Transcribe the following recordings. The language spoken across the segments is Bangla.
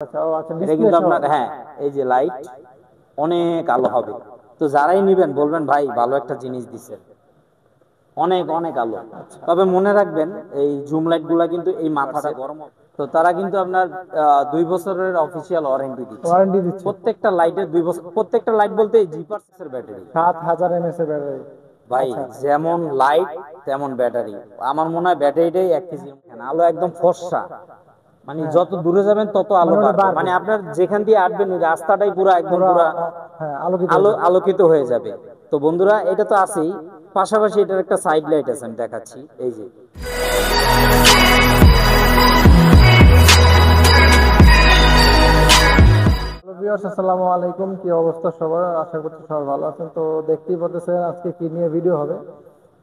আচ্ছা, ও আচ্ছা, এটা ডিসপ্লে কিন্তু সহ। আপনার, হ্যাঁ, এই যে লাইট অনেক আলো হবে। তো যারাই নিবেন বলবেন ভাই ভালো একটা জিনিস দিছে, অনেক অনেক আলো। আচ্ছা, তবে মনে রাখবেন এই জুম লাইট গুলা কিন্তু এই মাথাটা গরম হবে। তো তারা কিন্তু আপনার 2 বছরের অফিসিয়াল ওয়ারেন্টি দিচ্ছে। ওয়ারেন্টি দিচ্ছে। প্রত্যেকটা লাইটের 2 বছর, প্রত্যেকটা লাইট বলতে জিপার্সের ব্যাটারি। 7000 mAh এর ব্যাটারি। ভাই আচ্ছা, যেমন লাইট তেমন ব্যাটারি। আমার মনে হয় ব্যাটারিটাই 1 কেজি। আলো একদম ফর্সা, মানে হ্যাঁ, যত দূরে যাবেন তত আলো মানে ওটা বাড়বে, বাড়বে মানে আপনার যেখান দিয়ে আসবেন ওই রাস্তাটাই পুরো একদম পুরা। পুরা হ্যাঁ, আলোকিত হয়ে যাবে। আলোকিত হয়ে যাবে। তো বন্ধুরা এটা তো আছেই, পাশাপাশি এটার একটা সাইড লাইট আছে, আমি দেখাচ্ছি এই যে। হ্যালো ভিউয়ার্স, আসসালামু আলাইকুম। কি অবস্থা সবার? আশা করছি সবাই ভালো আছেন। তো দেখতেই পাচ্ছেন আজকে কি নিয়ে ভিডিও হবে।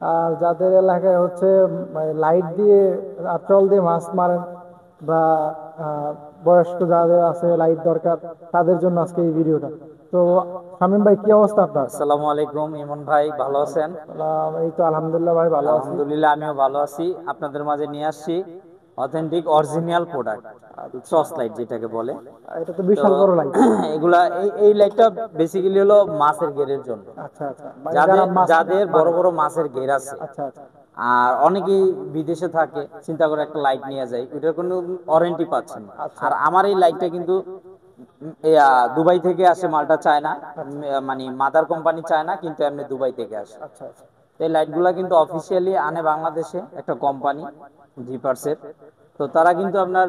আর যাদের এলাকায় হচ্ছে লাইট দিয়ে আট্রল দিয়ে মাছ মারেন, বা আহ, বয়স্ক যাদের আছে লাইট দরকার, তাদের জন্য আজকে এই ভিডিওটা। তো শামীম ভাই, কি অবস্থা আপনার? আসসালামু আলাইকুম ইমন ভাই, ভালো আছেন? এই তো আলহামদুলিল্লাহ ভাই, ভালো আছি। আলহামদুলিল্লাহ আমিও ভালো আছি। আপনাদের মাঝে নিয়ে আসছি অথেন্টিক অরিজিনাল প্রোডাক্ট, আচ্ছা, টর্চ লাইট যেটাকে বলে। এটা তো তো বিশাল বড় লাইট। এগুলা এই লাইটটা বেসিক্যালি হলো মাছের ঘেরের জন্য। আচ্ছা, আচ্ছা, মানে যারা যাদের মাছ যাদের বড় মারে। বড় মাছের ঘের আছে, আচ্ছা, আচ্ছা, আর অনেকেই বিদেশে থাকে, চিন্তা করে একটা লাইট নিয়ে যায়, ওইটার কোনো ওয়ারেন্টি পাচ্ছেন না। আচ্ছা, আর আমার এই লাইটটা কিন্তু দুবাই থেকে আসে, মালটা চায়না, আচ্ছা, মানে মাদার কোম্পানি চায়না, কিন্তু এমনি দুবাই থেকে আসে। আচ্ছা, আচ্ছা, তো এই লাইটগুলা কিন্তু অফিসিয়ালি আনে বাংলাদেশে একটা কোম্পানি, জিপার্সের। তো তারা কিন্তু আপনার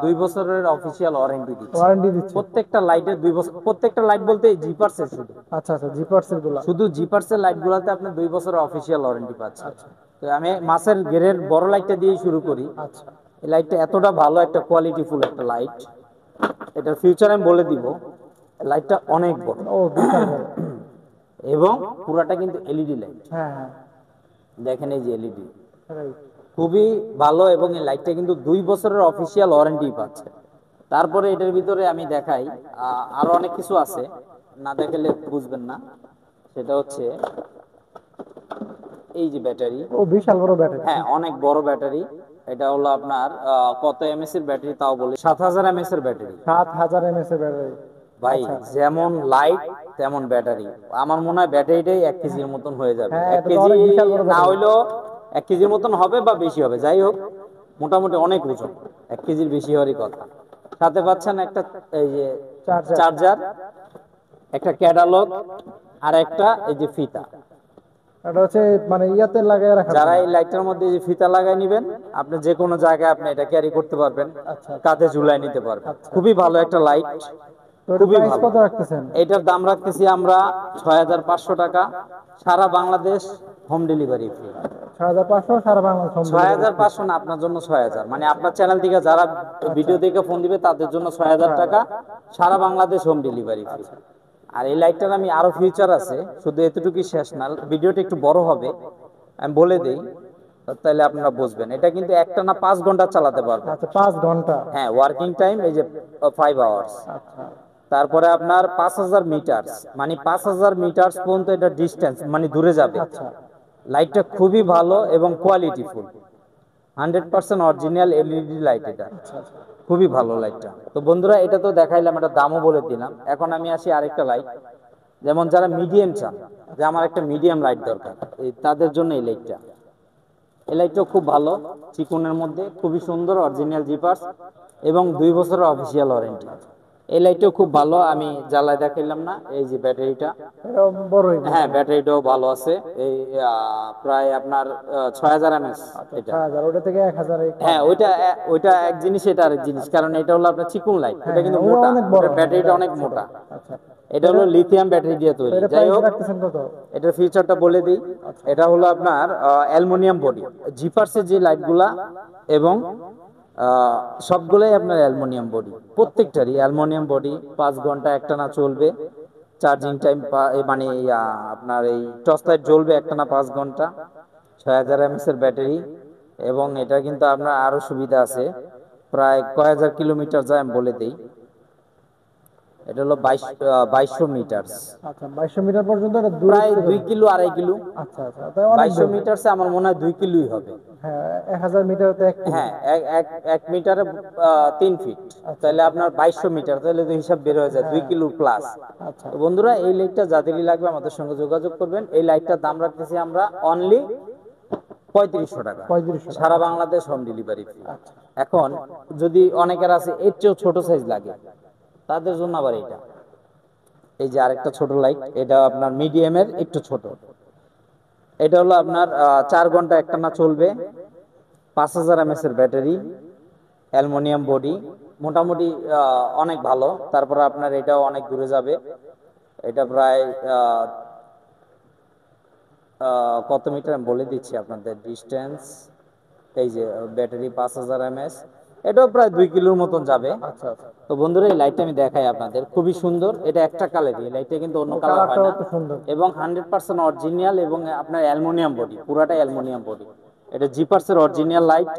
2 বছরের অফিসিয়াল ওয়ারেন্টি দিচ্ছে। ওয়ারেন্টি দিচ্ছে। প্রত্যেকটা লাইটের 2 বছর, প্রত্যেকটা লাইট বলতে জিপার্সের শুধু, আচ্ছা, আচ্ছা, জিপার্সের গুলা। শুধু জিপার্সের লাইট গুলাতে আপনি 2 বছরের অফিসিয়াল ওয়ারেন্টি পাচ্ছেন। আচ্ছা, তো আমি মাছের গেরের বড় লাইটটা দিয়েই শুরু করি। আচ্ছা, এই লাইটটা এতটা ভালো, একটা কোয়ালিটিফুল একটা লাইট। এটার ফিউচার আমি বলে দিব। লাইটটা অনেক বড় ও বিশাল বড়। এবং পুরাটা কিন্তু এলইডি লাইট। হ্যাঁ, হ্যাঁ, দেখেন এই যে এলইডি, রাইট। খুবই ভালো। এবং এই লাইটটা কিন্তু 2 বছরের অফিসিয়াল ওয়ারেন্টি পাচ্ছে। তারপরে এটার ভিতরে আমি দেখাই, আরো অনেক কিছু আছে, না দেখালে বুঝবেন না। সেটা হচ্ছে এই যে ব্যাটারি। ও বিশাল বড় ব্যাটারি। হ্যাঁ, অনেক বড় ব্যাটারি। এটা হলো আপনার কত এমএস এর ব্যাটারি তাও বলি, 7000 mAh এর ব্যাটারি। 7000 mAh এর ব্যাটারি। ভাই আচ্ছা, যেমন লাইট তেমন ব্যাটারি। আমার মনে হয় ব্যাটারিটাই 1 কেজির মতন হয়ে যাবে। হ্যাঁ, এক এটা তো কেজি অনেক বিশাল বড় না ব্যাটারি। হইলেও 1 কেজির মতন হবে বা বেশি হবে, যাই হোক মোটামুটি অনেক ওজন, 1 কেজির বেশি হওয়ারই কথা। সাথে পাচ্ছেন একটা এই যে চার্জার। চার্জার, একটা ক্যাটালগ, আর একটা এই যে ফিতা। এটা হচ্ছে মানে ইয়াতে লাগায় রাখার যারা জন্য। এই লাইটটার মধ্যে যে ফিতা লাগাই নিবেন, আপনি যে কোনো জায়গায় আপনি এটা ক্যারি করতে পারবেন, আচ্ছা, আচ্ছা, কাঁধে ঝুলাই নিতে পারবেন। আচ্ছা। খুবই ভালো একটা লাইট, তো এটা খুবই প্রাইস ভালো। কত রাখতেছেন? এটার দাম রাখতেছি আমরা 6500 টাকা, সারা বাংলাদেশ হোম ডেলিভারি ফ্রি। 6500 সারা বাংলাদেশ হোম ছয় ডেলিভারি হাজার ফ্রি। পাঁচশো না, আপনার জন্য 6000, মানে আপনার চ্যানেল থেকে যারা আচ্ছা, ভিডিও দেখে ফোন দিবে তাদের জন্য 6000 টাকা, 6000। সারা বাংলাদেশ হোম ডেলিভারি ফ্রি। আচ্ছা, আর এই লাইটটার আমি আরো ফিউচার আছে, শুধু এতটুকুই শেষ না, ভিডিওটা একটু বড় হবে, আমি বলে দেই তাহলে আপনারা বুঝবেন। এটা কিন্তু একটানা 5 ঘন্টা চালাতে পারবেন। আচ্ছা, 5 ঘন্টা। হ্যাঁ, ওয়ার্কিং টাইম এই যে 5 আওয়ার্স। আচ্ছা, তারপরে আপনার 5000 মিটার, মানে 5000 মিটার পর্যন্ত এটা ডিস্টেন্স, মানে দূরে যাবে। আচ্ছা, লাইটটা খুবই ভালো এবং কোয়ালিটিফুল, 100% অরিজিনাল এলইডি লাইট এটা। আচ্ছা, আচ্ছা, খুবই ভালো লাইটটা। তো বন্ধুরা এটা তো দেখাইলাম, এটা দামও বলে দিলাম। এখন আমি আসি আরেকটা লাইট, যেমন যারা মিডিয়াম চান, যে আমার একটা মিডিয়াম লাইট দরকার, এই তাদের জন্য এই লাইটটা। এই লাইটটাও খুব ভালো, চিকনের মধ্যে, খুবই সুন্দর, অরিজিনাল জিপার্স এবং 2 বছরের অফিসিয়াল ওয়ারেন্টি। এই লাইটটাও খুব ভালো, আমি জ্বালায় দেখাইলাম না। এই যে ব্যাটারিটা, এটা বড়ই হ্যাঁ মোটামুটি। ব্যাটারিটাও ভালো আছে। এই প্রায় আপনার 6000 mAh আচ্ছা, এটা। 6000, ওটা থেকে 1000 কম। হ্যাঁ, ওইটা এক জিনিস, এটা আরেক জিনিস, কারণ এটা হলো আপনার চিকন লাইট, হ্যাঁ, ওটা হ্যাঁ, কিন্তু ওটা মোটা, অনেক বড়। ওটার হ্যাঁ, এটা ব্যাটারিটা অনেক ছোট। মোটা। আচ্ছা, এটা এটা হলো লিথিয়াম ব্যাটারি দিয়ে তো তৈরি। এটা যাই প্রাইস হোক, রাখতেছেন কত? এটার ফিচারটা বলে দিই। আচ্ছা, এটা হলো আপনার অ্যালুমিনিয়াম বডি, জিপার্সের যে লাইটগুলা এবং আহ, সবগুলোই আপনার অ্যালুমিনিয়াম বডি, আচ্ছা, প্রত্যেকটারই অ্যালুমিনিয়াম বডি। 5 ঘন্টা একটানা চলবে, চার্জিং টাইম মানে আপনার এই টর্চ লাইট জ্বলবে একটানা 5 ঘন্টা। 6000 mAh এর ব্যাটারি। এবং এটা কিন্তু আপনার আরো সুবিধা আছে, প্রায় কয় হাজার কিলোমিটার যায় আমি বলে দিই। এটা হলো 2200 মিটার, আচ্ছা, 2200 মিটার পর্যন্ত এটা প্রায় দূরত্ব 2 কিলো 2.5 কিলো। আচ্ছা আচ্ছা, তাই অনেক 2200 দূর। মিটারসে আমার মনে হয় 2 কিলোই হবে। হ্যাঁ, 1000 মিটার তো 1 কিলো। হ্যাঁ, এক মিটারে 3 ফিট, আচ্ছা তাহলে আচ্ছা। আপনার 2200 মিটার, তাহলে তো হিসাব বের হয়ে যায়, দুই হ্যাঁ। Kilo plus. আচ্ছা। তো বন্ধুরা, এই লাইটটা যাদেরই লাগবে আমাদের সঙ্গে যোগাযোগ করবেন। এই লাইটটার দাম রাখতেছি আমরা অনলি 3500 টাকা, 3500 টাকা। সারা আচ্ছা বাংলাদেশ হোম ডেলিভারি ফ্রি। আচ্ছা। এখন যদি অনেকের আছে এর চেয়েও ছোট সাইজ লাগে, তাদের জন্য আবার এইটা, এই যে আরেকটা ছোট লাইট, এটা আপনার মিডিয়ামের একটু ছোট। এটা হলো আপনার 4 ঘন্টা একটানা চলবে, 5000 mAh এর ব্যাটারি, অ্যালুমিনিয়াম বডি, মোটামুটি অনেক ভালো। তারপরে আপনার এটাও অনেক দূরে যাবে। এটা প্রায় কত মিটার আমি বলে দিচ্ছি আপনাদের ডিস্টেন্স। এই যে ব্যাটারি 5000 mAh, এটাও প্রায় 2 কিলোর মতন যাবে। আচ্ছা আচ্ছা। তো বন্ধুরা, এই লাইটটা আমি দেখাই আপনাদের, খুবই সুন্দর। এটা একটা কালার, এই লাইটটা কিন্তু অন্য ও, কালার হয় কালারটাও না, তো সুন্দর। এবং 100% অরিজিনাল, এবং আপনার অ্যালুমিনিয়াম বডি, পুরাটাই অ্যালুমিনিয়াম বডি। এটা জিপার্সের অরিজিনাল লাইট।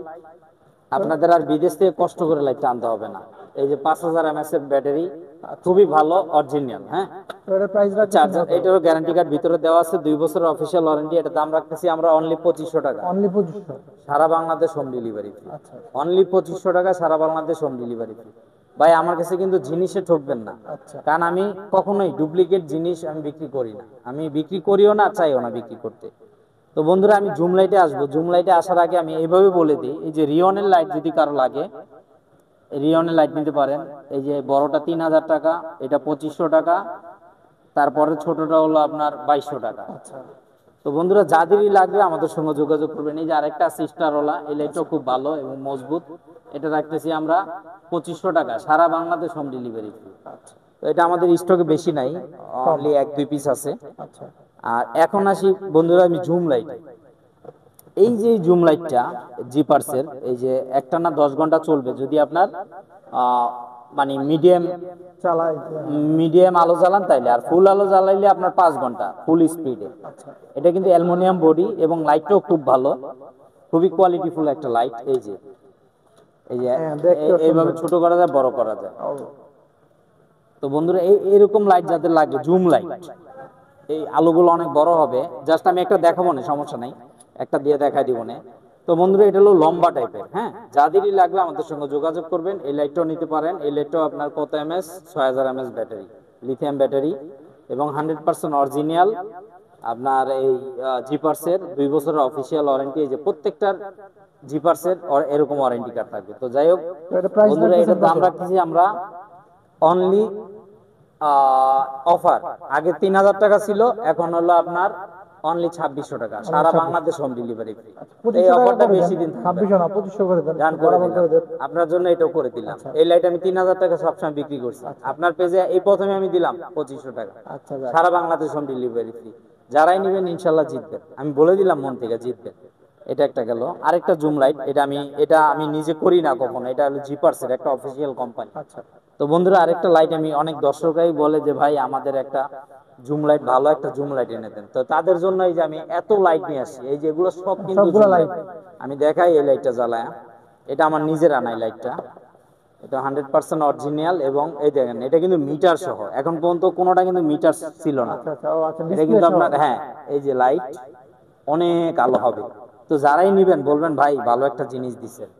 আপনাদের আর বিদেশ থেকে কষ্ট করে লাইটটা আনতে হবে না। এই যে 5000 mAh এর ব্যাটারি, আচ্ছা। খুবই ভালো, অরিজিনাল। হ্যাঁ, তো এটার প্রাইস রাখতেছেন চার্জার, কত? এটারও গ্যারান্টি কার্ড ভিতরে দেওয়া আছে, 2 বছরের অফিসিয়াল ওয়ারেন্টি। এটা দাম রাখতেছি আমরা অনলি 2500 টাকা, অনলি 2500? সারা বাংলাদেশ হোম ডেলিভারি ফ্রি। আচ্ছা আচ্ছা। অনলি 2500 টাকা, সারা বাংলাদেশ হোম ডেলিভারি ফ্রি। ভাই, আমার কাছে কিন্তু জিনিসে ঠকবেন না, আচ্ছা। কারণ আমি কখনোই ডুপ্লিকেট জিনিস আমি বিক্রি করি না, আমি বিক্রি করিও না, চাইও না বিক্রি করতে। তো বন্ধুরা, আমি জুম লাইটে আসবো। জুম লাইটে আসার আগে আমি এইভাবে বলে দিই, এই যে রিওনের লাইট যদি কারো লাগে, রিওনের লাইট নিতে পারেন। এই যে বড়টা 3000 টাকা, এটা 2500 টাকা, তারপরে ছোটটা হলো আপনার 2200 টাকা। আচ্ছা তো বন্ধুরা, যাদেরই লাগবে আমাদের সঙ্গে যোগাযোগ করবেন। এই যে আরেকটা সিস্টারওয়ালা, এই লাইটটাও আচ্ছা খুব ভালো এবং মজবুত। এটা রাখতেছি আমরা 2500 টাকা, সারা বাংলাদেশ হোম ডেলিভারি ফ্রি। আচ্ছা। তো এটা আমাদের স্টকে বেশি নাই, কম। অনলি 1-2 পিস আছে। আচ্ছা। আর এখন আসি বন্ধুরা, আমি জুম লাইট, এই যে জুম লাইটটা জিপার্সের, এই যে একটানা 10 ঘন্টা চলবে যদি আপনার মানে মিডিয়াম চালাই। মিডিয়াম আলো জ্বালান তাইলে, আর ফুল আলো জ্বালাইলে আপনার 5 ঘন্টা ফুল স্পিডে। আচ্ছা। এটা কিন্তু অ্যালুমিনিয়াম বডি, এবং লাইটটাও খুব ভালো, খুবই কোয়ালিটিফুল একটা লাইট। এই যে হ্যাঁ, দেখতেও এইভাবে সুন্দর। ছোট করা যায়, বড় করা যায়। ও। তো বন্ধুরা, এরকম লাইট যাদের লাগবে, জুম লাইট, এই আলোগুলো অনেক বড় হবে। জাস্ট আমি একটা দেখাবো না, সমস্যা নাই, একটা দিয়ে দেখাই দিব না। তো বন্ধুরা, এটা হলো লম্বা টাইপের। হ্যাঁ, যাদেরই লাগবে আমাদের সঙ্গে যোগাযোগ করবেন। এই লাইটটাও নিতে পারেন। এই লাইটটাও আপনার কত MS, 6000 mAh battery, lithium battery, এবং 100% অরিজিনাল। আপনার এই জিপার্সের 2 বছরের অফিসিয়াল ওয়ারেন্টি। এই যে প্রত্যেকটার জিপার্সের এরকম ওয়ারেন্টি কার্ড থাকবে। তো যাই হোক তো এটা প্রাইস বন্ধুরা, রাখতেছেন এটার কত? দাম রাখতেছি আমরা অনলি অফার, আগে 3000 টাকা ছিল, এখন হলো আপনার অনলি 2600 টাকা, অনলি সারা 2600। Bangladesh home delivery free. আচ্ছা, এই 2500 টাকা অফারটা করে দেন। বেশি দিন থাকবে 2600 না, 2500 করে দেন, গান একটু করে বরাবর দিলাম, করে দেন। আপনার জন্য এটাও করে দিলাম। আচ্ছা এই লাইট আমি 3000 টাকা সবসময় বিক্রি করছি, আচ্ছা আপনার পেজে এই প্রথমে আমি দিলাম 2500 টাকা, আচ্ছা। যাক। সারা বাংলাদেশ হোম ডেলিভারি ফ্রি। যারাই নেবেন ইনশাল্লাহ জিতবেন, আমি বলে দিলাম মন থেকে জিতবেন। এটা একটা গেল। আরেকটা জুম লাইট, এটা আমি নিজে করি না কখনো, এটা হলো জিপার্সের একটা অফিসিয়াল কোম্পানি। আচ্ছা। তো বন্ধুরা, আরেকটা লাইট, আমি অনেক দর্শকরাই বলে যে ভাই আমাদের একটা জুম লাইট, ভালো একটা জুম লাইট এনে দেন। তো তাদের জন্য এই যে আমি এত লাইট নিয়ে আসি, এই যে এগুলো সব কিন্তু সবগুলা জুম লাইট। লাইট। আমি দেখাই এই লাইটটা জ্বালায়, এটা আমার নিজের আনাই লাইটটা। এটা 100% অরিজিনাল, এবং এই দেখেন এটা কিন্তু মিটার সহ, এখন পর্যন্ত কোনোটা কিন্তু মিটার ছিল না। আচ্ছা আচ্ছা। ও আচ্ছা, এটা ডিসপ্লে কিন্তু সহ। আপনার, হ্যাঁ, এই যে লাইট অনেক আলো হবে। তো যারাই নিবেন বলবেন ভাই ভালো একটা জিনিস দিচ্ছেন,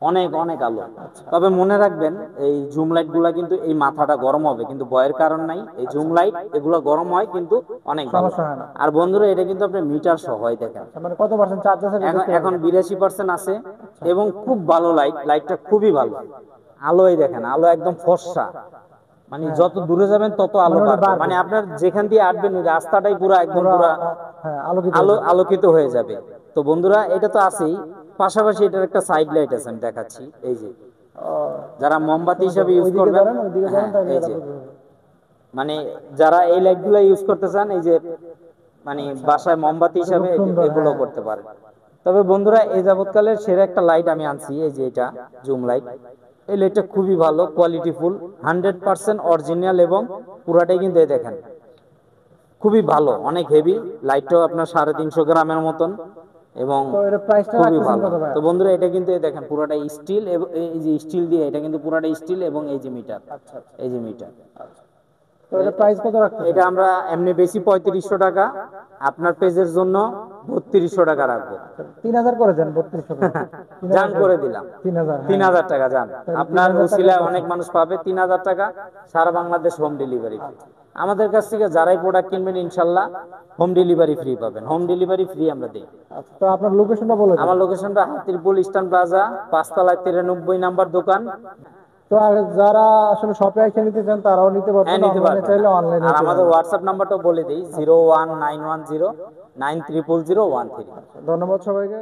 অনেক অনেক আলো। আচ্ছা তবে মনে রাখবেন, এই জুম লাইট গুলা কিন্তু এই মাথাটা গরম হবে, কিন্তু ভয়ের কারণ নাই। এই জুম লাইট এগুলো গরম হয় কিন্তু অনেক ভালো। সমস্যা হয় না। আর বন্ধুরা, এটা কিন্তু আপনার মিটার সহ হয়, দেখেন আচ্ছা, মানে কত পার্সেন্ট চার্জ আছে এটা এখন দেখতে এখন হবে? 82% আছে, আচ্ছা। এবং খুব ভালো লাইট, লাইটটা খুবই ভালো। আলোয় দেখেন, আলো একদম ফর্সা, মানে হ্যাঁ। যত দূরে যাবেন তত আলো মানে ওটা বাড়বে, বাড়বে। মানে আপনার যেখান দিয়ে আসবেন ওই রাস্তাটাই পুরো একদম পুরা পুরা হ্যাঁ, আলোকিত হয়ে যাবে। আলোকিত হয়ে যাবে। তো বন্ধুরা, এটা তো আছেই, পাশাপাশি এটার একটা সাইড লাইট আছে, আমি দেখাচ্ছি। এই যে ও, যারা মোমবাতি সুন্দর। হিসাবে ইউজ ওইদিকে করবেন, ধরেন, ওইদিকে ধরেন, হ্যাঁ, তাহলে এই এটা যে বুঝতে হবে। মানে যারা এই লাইটগুলো ইউজ করতে চান, এই যে মানে আচ্ছা। বাসায় মোমবাতি এটা হিসাবে খুব সুন্দর, এগুলো হ্যাঁ। করতে পারেন। তবে বন্ধুরা, এই যাবৎকালের সেরা একটা লাইট আমি আনছি, এই যে এটা জুম লাইট। এই লাইটটা খুবই ভালো, কোয়ালিটিফুল, 100% অরিজিনাল, এবং পুরাটাই কিন্তু এই দেখেন খুবই ভালো, অনেক হেভি। লাইটটাও আপনার 350 গ্রামের মতন, এবং তো এর প্রাইসটা খুবই রাখতেছেন ভালো। কত ভাই? তো বন্ধুরা এটা কিন্তু এই দেখেন পুরোটা স্টিল, এই যে স্টিল দিয়ে, এটা কিন্তু পুরোটা স্টিল এবং এই যে মিটার, আচ্ছা আচ্ছা এই যে মিটার। আচ্ছা। তো এটা প্রাইস কত রাখতেছেন? এটা আমরা এমনি বেশি 3500 টাকা, আপনার পেজের জন্য 3200 টাকা রাখবো। 3000 করে দেন, 3200 করে। জান করে দিলাম, 3000, তিন হ্যাঁ। হাজার টাকা যান। তাহলে আপনার 3000 টাকা উসিলায় কত? অনেক মানুষ পাবে 3000 টাকা, সারা বাংলাদেশ হোম ডেলিভারি ফ্রি। আমাদের কাছ থেকে যারাই প্রোডাক্ট কিনবেন ইনশাল্লাহ হোম ডেলিভারি ফ্রি পাবেন, হোম ডেলিভারি ফ্রি আমরা দিই। আচ্ছা, তো আপনার লোকেশনটা বলে দেন। আমার লোকেশনটা হাতিরপুল ইস্টার্ন প্লাজা, 5তলায় 93 নাম্বার দোকান। তো আর যারা আসলে শপে এসে নিতে চান তারাও নিতে হ্যাঁ, পারবেন, নিতে অনলাইনে পারবেন। চাইলে অনলাইনে আর নিতে আমাদের পারবেন। হোয়াটসঅ্যাপ নাম্বারটাও বলে দিই, 01910 90001 3। ধন্যবাদ সবাইকে।